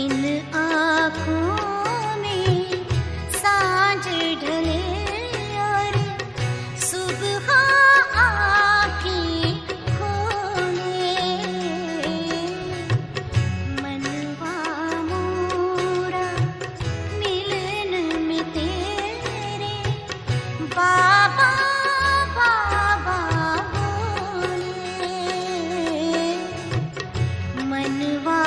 इन आँखों में सांझ ढले और सुबह आँखें खोले, मनवा मोरा मिलन में तेरे बाबा बाबा बोले, मनवा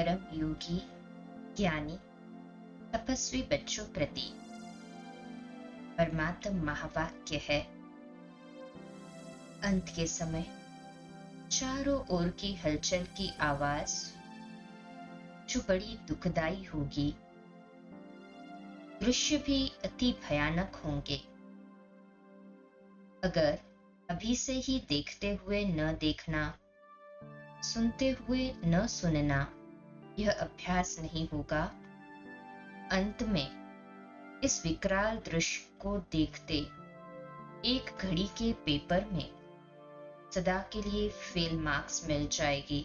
परम योगी, ज्ञानी, तपस्वी बच्चों प्रति परमात्म महावाक्य है। अंत के समय चारों ओर की हलचल की आवाज जो बड़ी दुखदाई होगी, दृश्य भी अति भयानक होंगे। अगर अभी से ही देखते हुए न देखना, सुनते हुए न सुनना यह अभ्यास नहीं होगा, अंत में इस विकराल दृश्य को देखते एक घड़ी के पेपर में सदा के लिए फेल मार्क्स मिल जाएगी।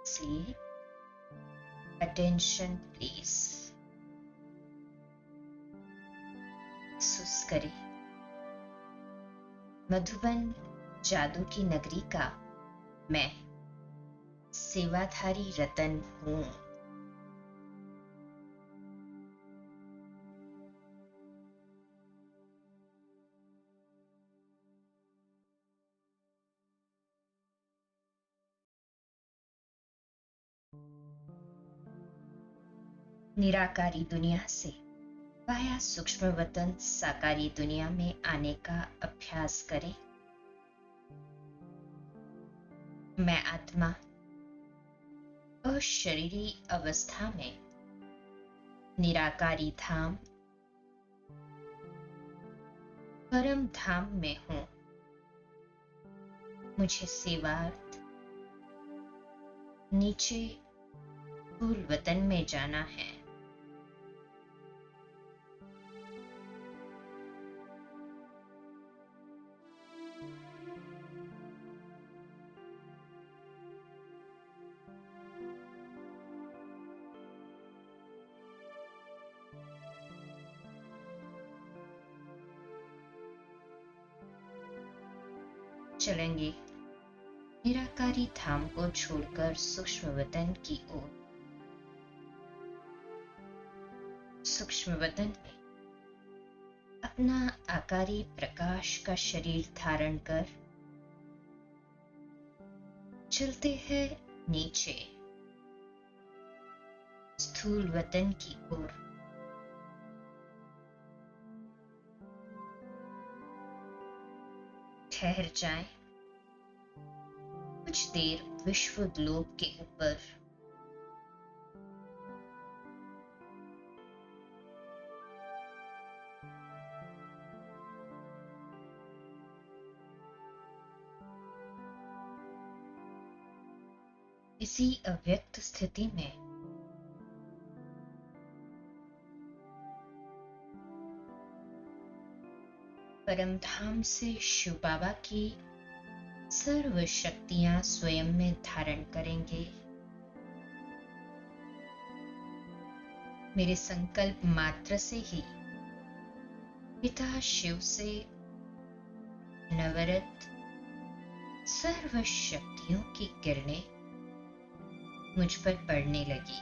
इसलिए अटेंशन प्लीज। महसूस करें, मधुबन जादू की नगरी का मैं सेवाधारी रतन हूं। निराकारी दुनिया से वाया सूक्ष्म वतन साकारी दुनिया में आने का अभ्यास करें। मैं आत्मा अशरीरी अवस्था में निराकारी धाम परम धाम में हूं। मुझे सेवार्थ नीचे स्थूल वतन में जाना है। चलेंगे निराकारी धाम को छोड़कर सूक्ष्म वतन की ओर। सूक्ष्म वतन में अपना आकारी प्रकाश का शरीर धारण कर चलते हैं नीचे स्थूल वतन की ओर। ठहर जाएं कुछ देर विश्व ग्लोब के ऊपर। इसी अव्यक्त स्थिति में परमधाम से शिव बाबा की सर्व शक्तियां स्वयं में धारण करेंगे। मेरे संकल्प मात्र से ही पिता शिव से नवरत सर्व शक्तियों की किरणें मुझ पर पड़ने लगी।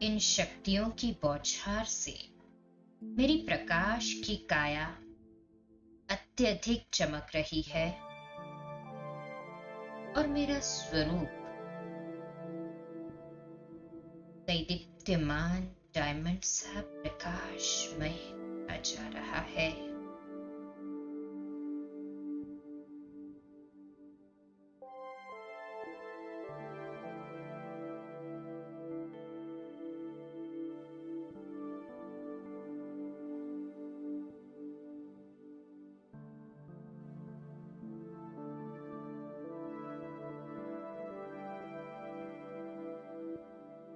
इन शक्तियों की बौछार से मेरी प्रकाश की काया अत्यधिक चमक रही है और मेरा स्वरूप दैदीप्यमान डायमंड सा प्रकाशमय होता जा रहा है।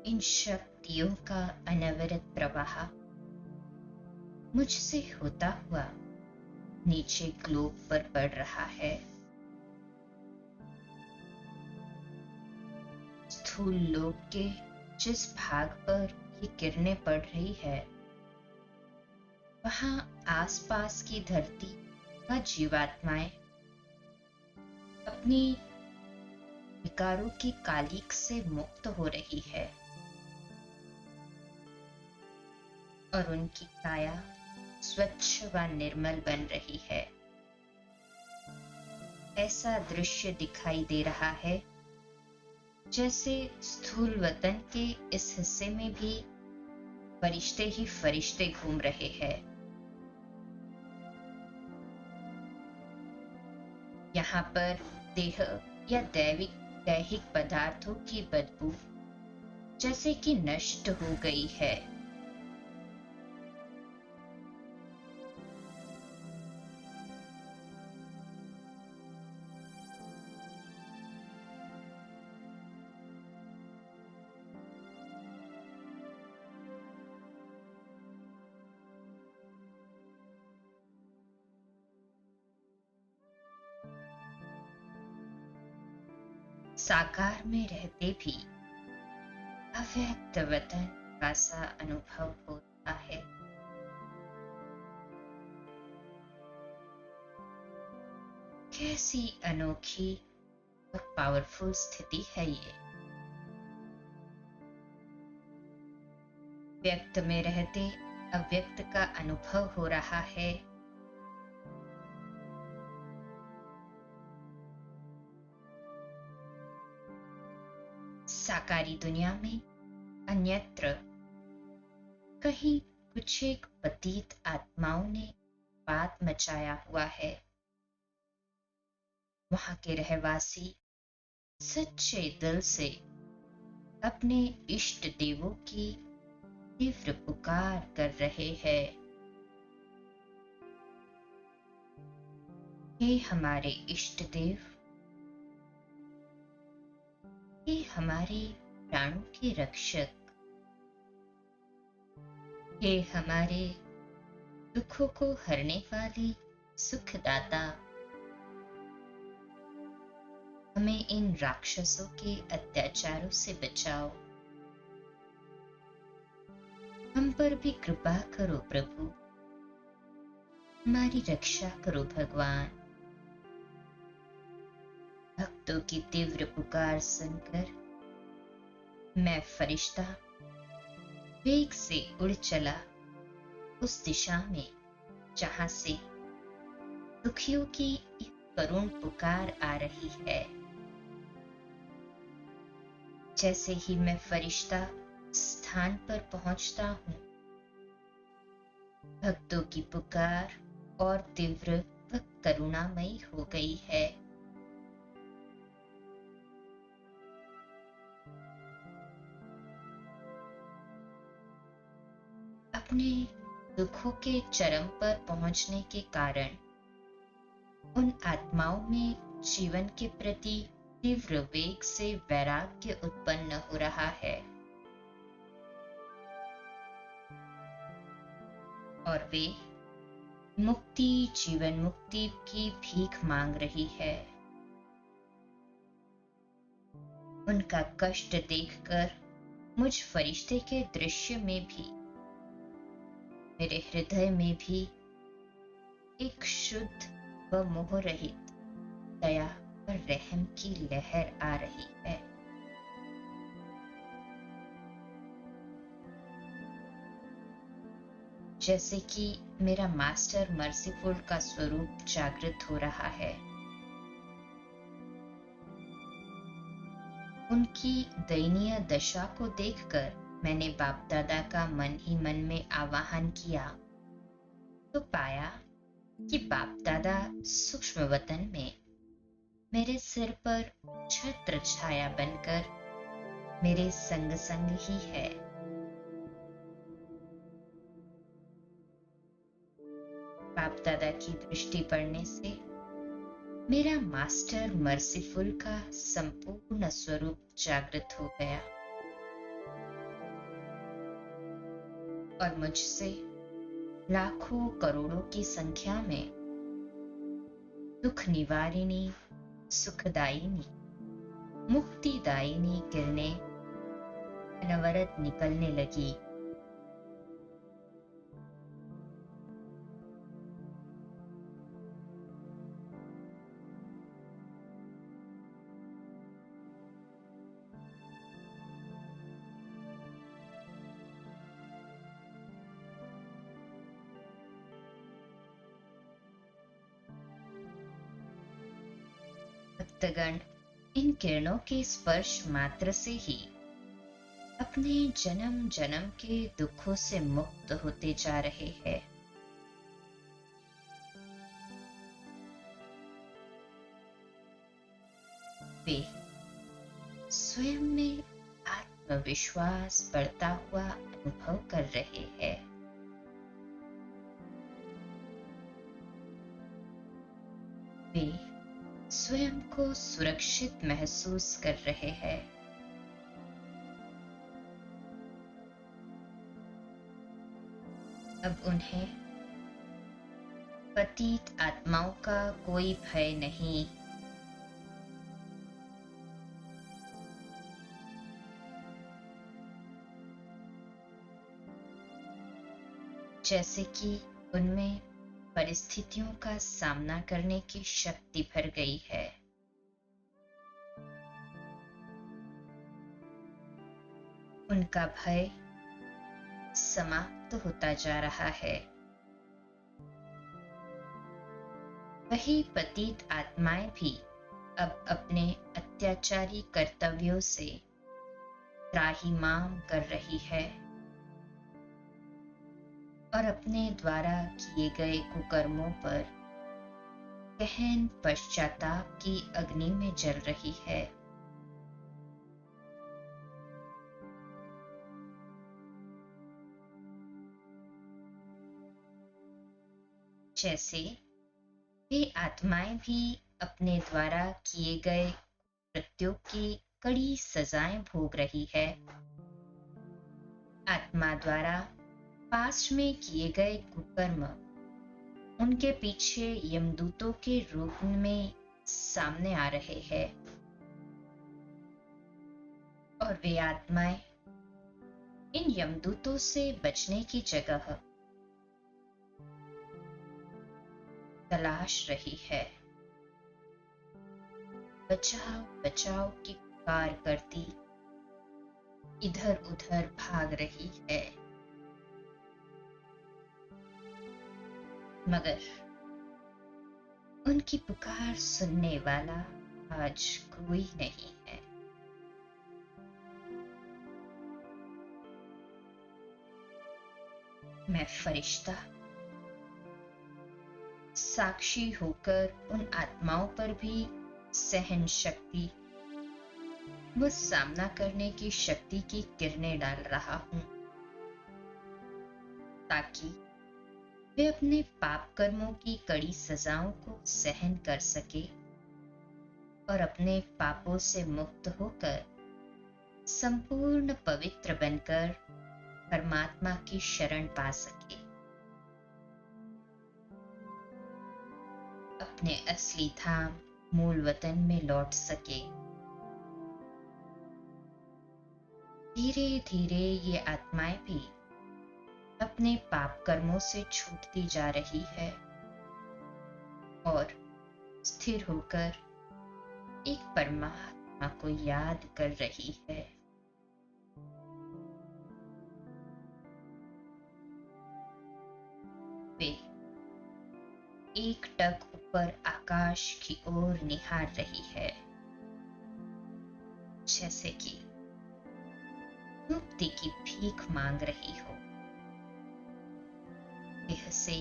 इन शक्तियों का अनवरत प्रवाह मुझसे होता हुआ नीचे ग्लोब पर पड़ रहा है। स्थूल लोक के जिस भाग पर ये किरणें पड़ रही है, वहां आसपास की धरती व जीवात्माएं अपनी विकारों की कालिक से मुक्त हो रही है और उनकी काया स्वच्छ व निर्मल बन रही है। ऐसा दृश्य दिखाई दे रहा है जैसे स्थूल वतन के इस हिस्से में भी फरिश्ते ही फरिश्ते घूम रहे हैं। यहाँ पर देह या दैहिक पदार्थों की बदबू जैसे कि नष्ट हो गई है। साकार में रहते भी अव्यक्त वतन का सा अनुभव होता है। कैसी अनोखी और पावरफुल स्थिति है ये। व्यक्त में रहते अव्यक्त का अनुभव हो रहा है। साकारी दुनिया में अन्यत्र कहीं कुछ एक पतित आत्माओं ने बात मचाया हुआ है। वहां के रहवासी सच्चे दिल से अपने इष्ट देवों की तीव्र पुकार कर रहे हैं। हे हमारे इष्ट देव, हे हमारे प्राणों के रक्षक, हे हमारे दुखों को हरने वाले सुखदाता, हमें इन राक्षसों के अत्याचारों से बचाओ। हम पर भी कृपा करो प्रभु, हमारी रक्षा करो भगवान। भक्तों की तीव्र पुकार सुनकर मैं फरिश्ता वेग से उड़ चला उस दिशा में जहां से दुखियों की एक करुण पुकार आ रही है। जैसे ही मैं फरिश्ता स्थान पर पहुंचता हूं, भक्तों की पुकार और तीव्र व करुणामयी हो गई है। अपने दुखों के चरम पर पहुंचने के कारण उन आत्माओं में जीवन के प्रति तीव्र वेग से वैराग्य उत्पन्न हो रहा है और वे मुक्ति, जीवन मुक्ति की भीख मांग रही है। उनका कष्ट देखकर मुझ फरिश्ते के दृश्य में भी मेरे हृदय में भी एक शुद्ध व मोह रहित दया और रहम की लहर आ रही है। जैसे कि मेरा मास्टर मर्सीफुल का स्वरूप जागृत हो रहा है। उनकी दयनीय दशा को देखकर मैंने बाप दादा का मन ही मन में आवाहन किया तो पाया कि बाप दादा सूक्ष्म वतन में मेरे सिर पर छत्र छाया बनकर मेरे संग संग ही है। बाप दादा की दृष्टि पड़ने से मेरा मास्टर मर्सीफुल का संपूर्ण स्वरूप जागृत हो गया और मुझसे लाखों करोड़ों की संख्या में दुख निवारिणी, सुखदायिनी, मुक्तिदायिनी किरणें अनवरत निकलने लगी। भक्तगण इन किरणों के स्पर्श मात्र से ही अपने जन्म जन्म के दुखों से मुक्त होते जा रहे हैं। वे स्वयं में आत्मविश्वास बढ़ता हुआ अनुभव कर रहे हैं। वे स्वयं को सुरक्षित महसूस कर रहे हैं। अब उन्हें पतित आत्माओं का कोई भय नहीं। जैसे कि उनमें परिस्थितियों का सामना करने की शक्ति भर गई है। उनका भय समाप्त होता जा रहा है। वही पतित आत्माएं भी अब अपने अत्याचारी कर्तव्यों से त्राहिमाम कर रही है और अपने द्वारा किए गए कुकर्मों पर गहन पश्चाताप की अग्नि में जल रही है। जैसे वे आत्माएं भी अपने द्वारा किए गए कृत्यों की कड़ी सजाएं भोग रही है। आत्मा द्वारा पास्ट में किए गए कुकर्म उनके पीछे यमदूतों के रूप में सामने आ रहे हैं और वे आत्माएं इन यमदूतों से बचने की जगह तलाश रही है। बचाओ बचाओ की पुकार करती इधर उधर भाग रही है, मगर उनकी पुकार सुनने वाला आज कोई नहीं है। मैं फरिश्ता साक्षी होकर उन आत्माओं पर भी सहन शक्ति व सामना करने की शक्ति की किरणें डाल रहा हूं, ताकि वे अपने पाप कर्मों की कड़ी सजाओं को सहन कर सके और अपने पापों से मुक्त होकर संपूर्ण पवित्र बनकर परमात्मा की शरण पा सके, अपने असली धाम मूल वतन में लौट सके। धीरे धीरे ये आत्माएं भी अपने पाप कर्मों से छूटती जा रही है और स्थिर होकर एक परमात्मा को याद कर रही है। वे एक टक ऊपर आकाश की ओर निहार रही है, जैसे कि मुक्ति की भीख मांग रही हो। देह से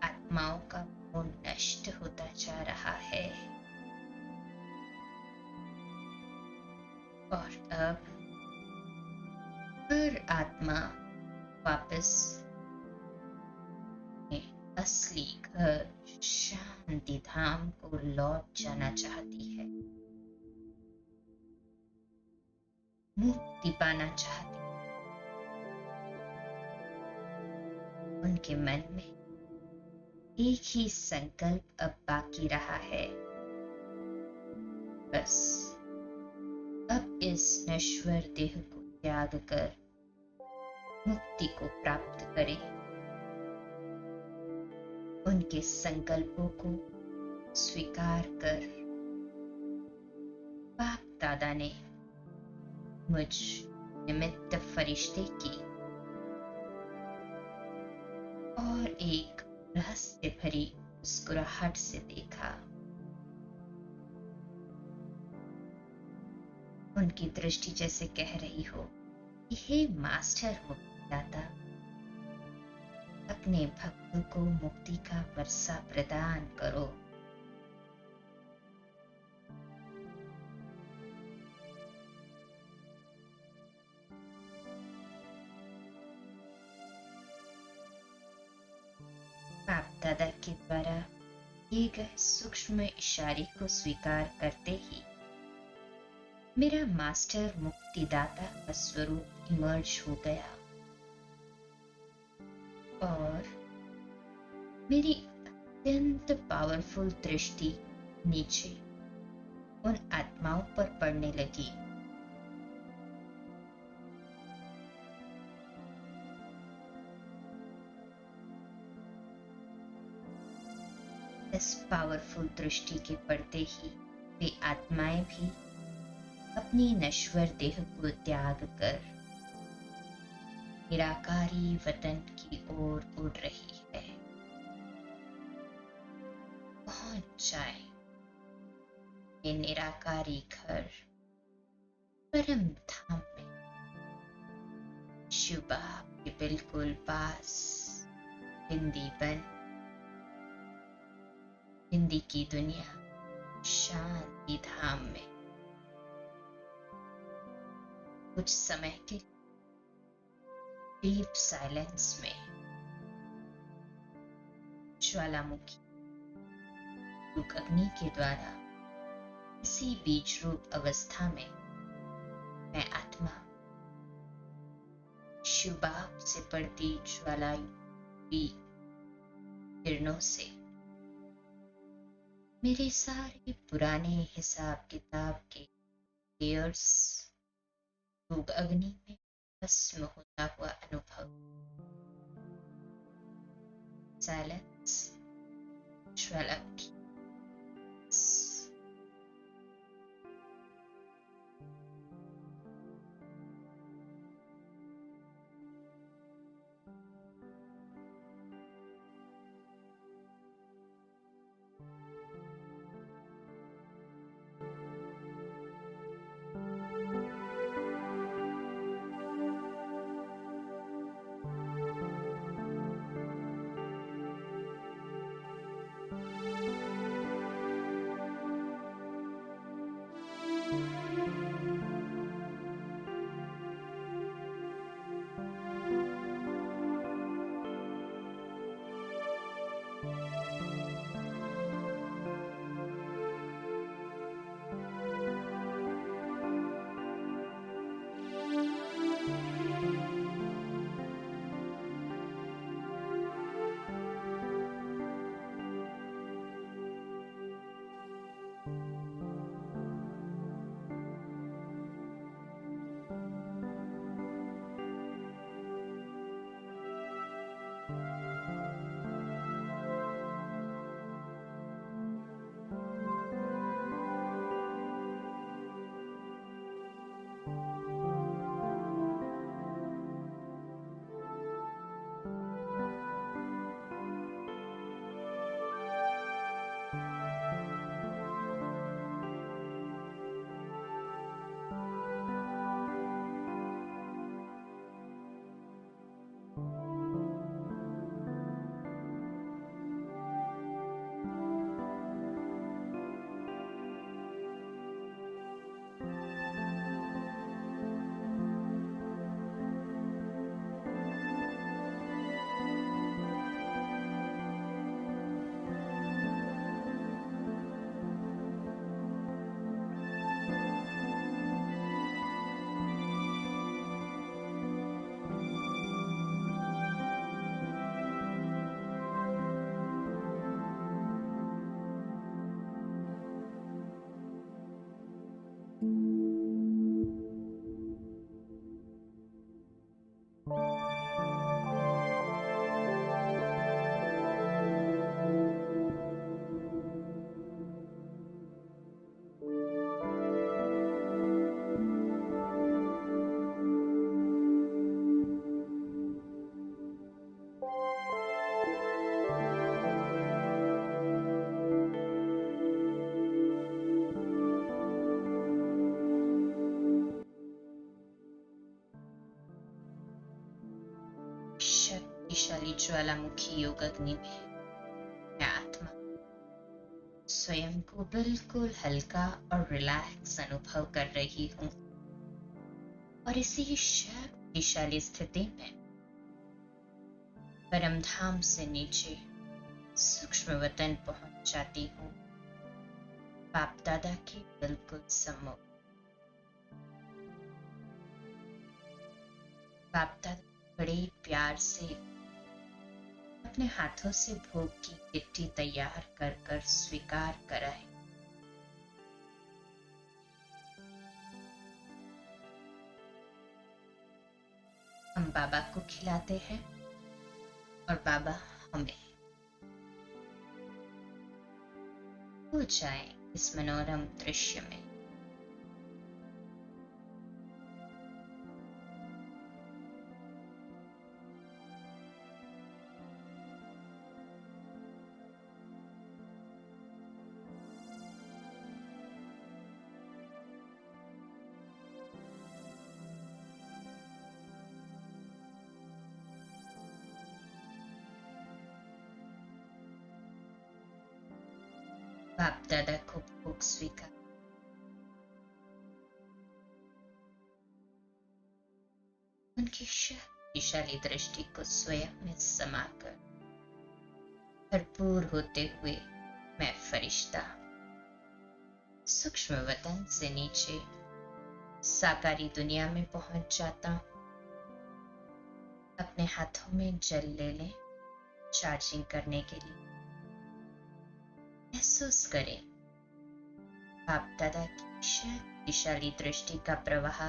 आत्माओं का मोह नष्ट होता जा रहा है और अब हर आत्मा वापस असली घर शांति धाम को लौट जाना चाहती है, मुक्ति पाना चाहती है। उनके मन में एक ही संकल्प अब बाकी रहा है, बस अब इस नश्वर देह को त्याग कर मुक्ति को प्राप्त करें। उनके संकल्पों को स्वीकार कर बाप दादा ने मुझ निमित्त फरिश्ते की और एक रहस्य भरी मुस्कुराहट से देखा। उनकी दृष्टि जैसे कह रही हो कि हे मास्टर मुक्तिदाता, अपने भक्त को मुक्ति का वर्षा प्रदान करो। बाप दादा के द्वारा किए गए सूक्ष्म इशारे को स्वीकार करते ही मेरा मास्टर मुक्तिदाता का स्वरूप इमर्ज हो गया और मेरी अत्यंत पावरफुल दृष्टि नीचे उन आत्माओं पर पड़ने लगी। इस पावरफुल दृष्टि के पड़ते ही वे आत्माएं भी अपनी नश्वर देह को त्याग कर निराकारी वतन की ओर उड़ रही है। पहुंच जाए ये निराकारी घर परम धाम में, शिव बाप के बिल्कुल पास, बिंदीबन, बिंदी की दुनिया, शांति धाम में। कुछ समय के डीप साइलेंस में ज्वालामुखी रूप अग्नि के द्वारा इसी बीज रूप अवस्था में मैं आत्मा शिव बाप से पड़ती ज्वालायुक्ति किरणों से मेरे सारे पुराने हिसाब किताब के लेयर्स रूप अग्नि में भस्म होता हुआ अनुभव। साइलेंस, ज्वालामुखी। ज्वालामुखी योग अग्नि में मैं आत्मा स्वयं को बिल्कुल हल्का और रिलैक्स अनुभव कर रही हूँ और इसी शक्तिशाली स्थिति में परमधाम से नीचे सूक्ष्म वतन पहुंच जाती हूँ, बाप दादा के बिल्कुल सम्मुख। बाप दादा बड़े प्यार से अपने हाथों से भोग की किट्टी तैयार कर कर स्वीकार कराए। हम बाबा को खिलाते हैं और बाबा हमें। हो जाए इस मनोरम दृश्य में। बाप दादा को भोग स्वीकार। उनकी शक्तिशाली दृष्टि को स्वयं में समाकर भरपूर होते हुए मैं फरिश्ता सूक्ष्म वतन से नीचे साकारी दुनिया में पहुंच जाता हूं। अपने हाथों में जल ले लें चार्जिंग करने के लिए। महसूस करें बाप दादा की शक्तिशाली दृष्टि का प्रवाह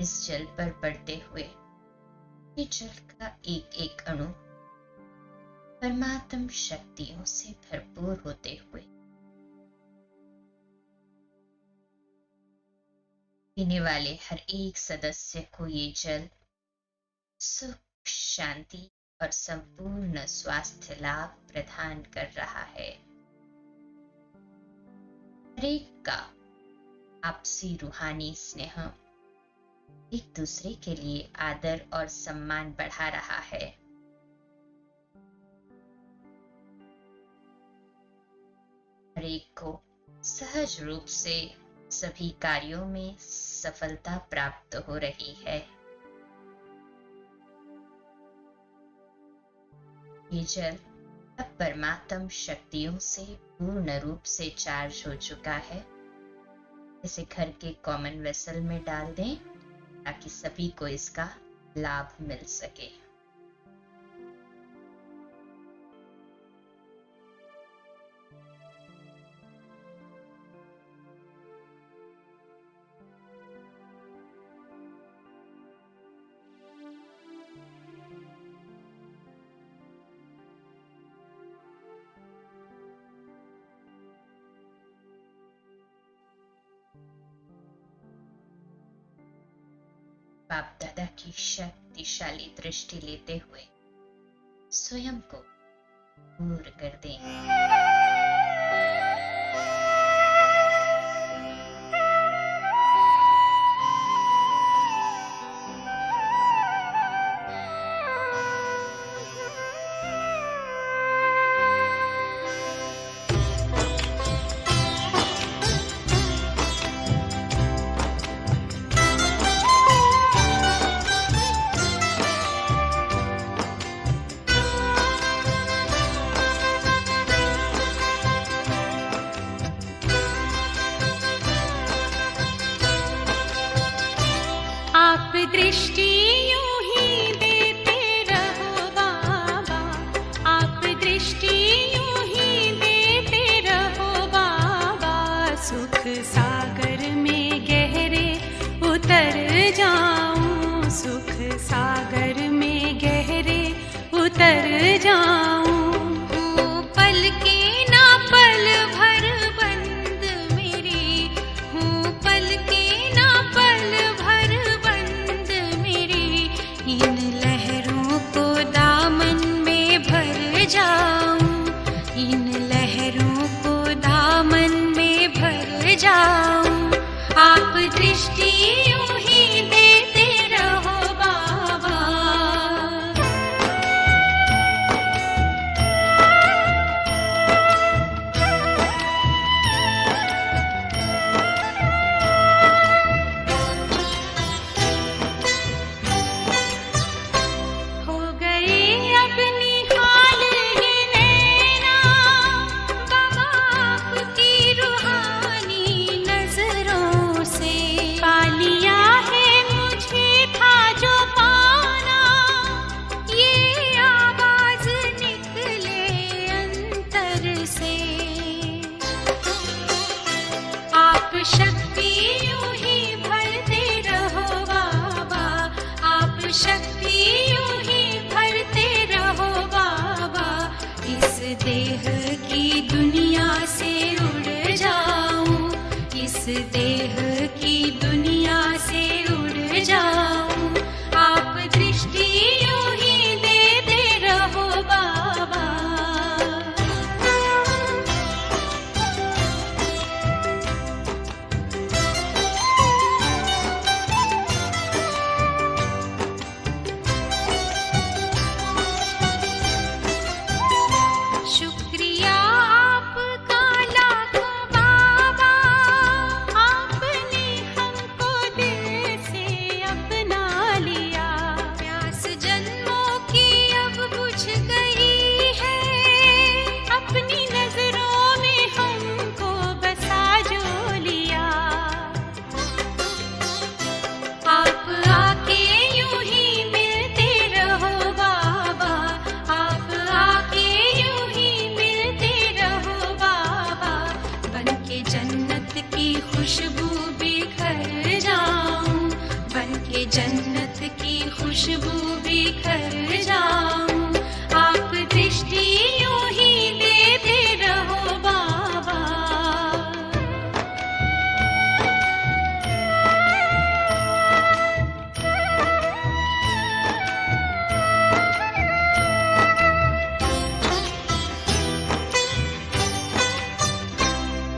इस जल पर पड़ते हुए ये जल का एक एक अणु परमात्म शक्तियों से भरपूर होते हुए पीने वाले हर एक सदस्य को ये जल सुख, शांति और संपूर्ण स्वास्थ्य लाभ प्रदान कर रहा है। हर एक का आपसी रूहानी स्नेह एक दूसरे के लिए आदर और सम्मान बढ़ा रहा है। हर एक को सहज रूप से सभी कार्यों में सफलता प्राप्त हो रही है। ये जल अब परमात्म शक्तियों से पूर्ण रूप से चार्ज हो चुका है। इसे घर के कॉमन वेसल में डाल दें ताकि सभी को इसका लाभ मिल सके। बाप दादा की शक्तिशाली दृष्टि लेते हुए स्वयं को दूर कर दें। दृष्टि यूं ही देते रहो बाबा, आप दृष्टि यूं ही देते रहो बाबा। सुख सागर में गहरे उतर जाऊं, सुख सागर में गहरे उतर जाऊं। पल के ना पल भर बंद मेरी हूँ, पल के ना पल भर बंद मेरी। इन लहरों को दामन में भर जाऊं, इन लहरों को दामन में भर जाऊं। आप दृष्टि यूं ही देते रहो बाबा। देह की दुनिया से उड़ जाऊं, इस देह की दुनिया से उड़ जाऊं। आप दृष्टि यूं ही देते रहो बाबा। शुक्रिया आपका लाखों बाबा, आपने हमको दिल से अपना लिया। प्यास जन्मों की अब बुझ गई है, अपनी नजरों में हमको बसा जो लिया। आप आके यूं ही मिलते रहो बाबा, आप आके यूं ही मिलते रहो बाबा। बनके जन्नत की खुशबू बिखर जाऊं, बनके जन्नत की खुशबू बिखर जाऊं। आप दृष्टि यूं ही देते रहो बाबा।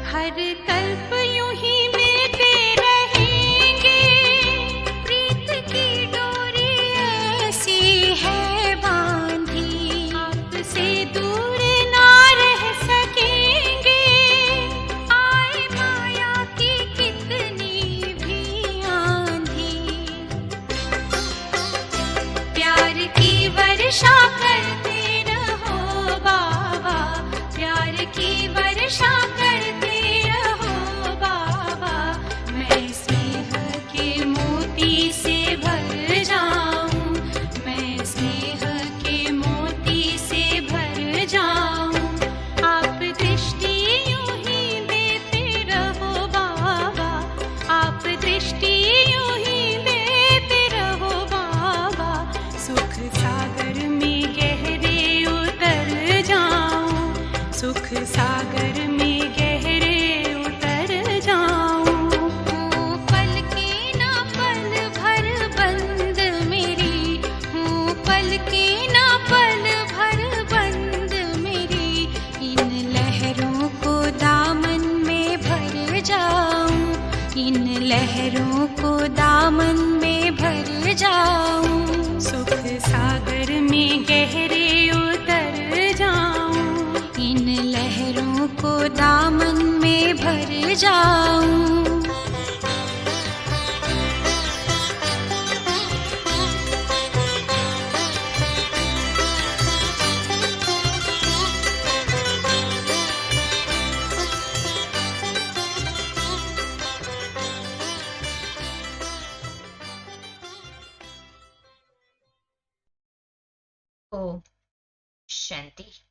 हर कल्प यूं ही मिलते रहेंगे, प्रीत की डोरी ऐसी है बांधी। आपसे दूर ना रह सकेंगे, आए माया की कितनी भी आंधी। प्यार की वर्षा करते रहो बाबा, प्यार की वर्षा करते रहो बाबा। मैं स्नेह के मोती से भर जाऊं, मैं स्नेह के मोती से भर जाऊं। आप दृष्टि यूं ही देते रहो बाबा, आप दृष्टि यूं ही देते रहो बाबा। सुख सागर में गहरे उतर जाऊं, सुख सागर में गहरे उतर जाऊं। हूँ पल की ना पल भर बंद मेरी, हूँ पल की ना पल भर बंद मेरी। इन लहरों को दामन में भर जाऊं, इन लहरों को दामन में भर जाऊं। सुख सागर में गहरे उतर जाऊं, इन लहरों को दामन में भर जाऊं। ओम शांति।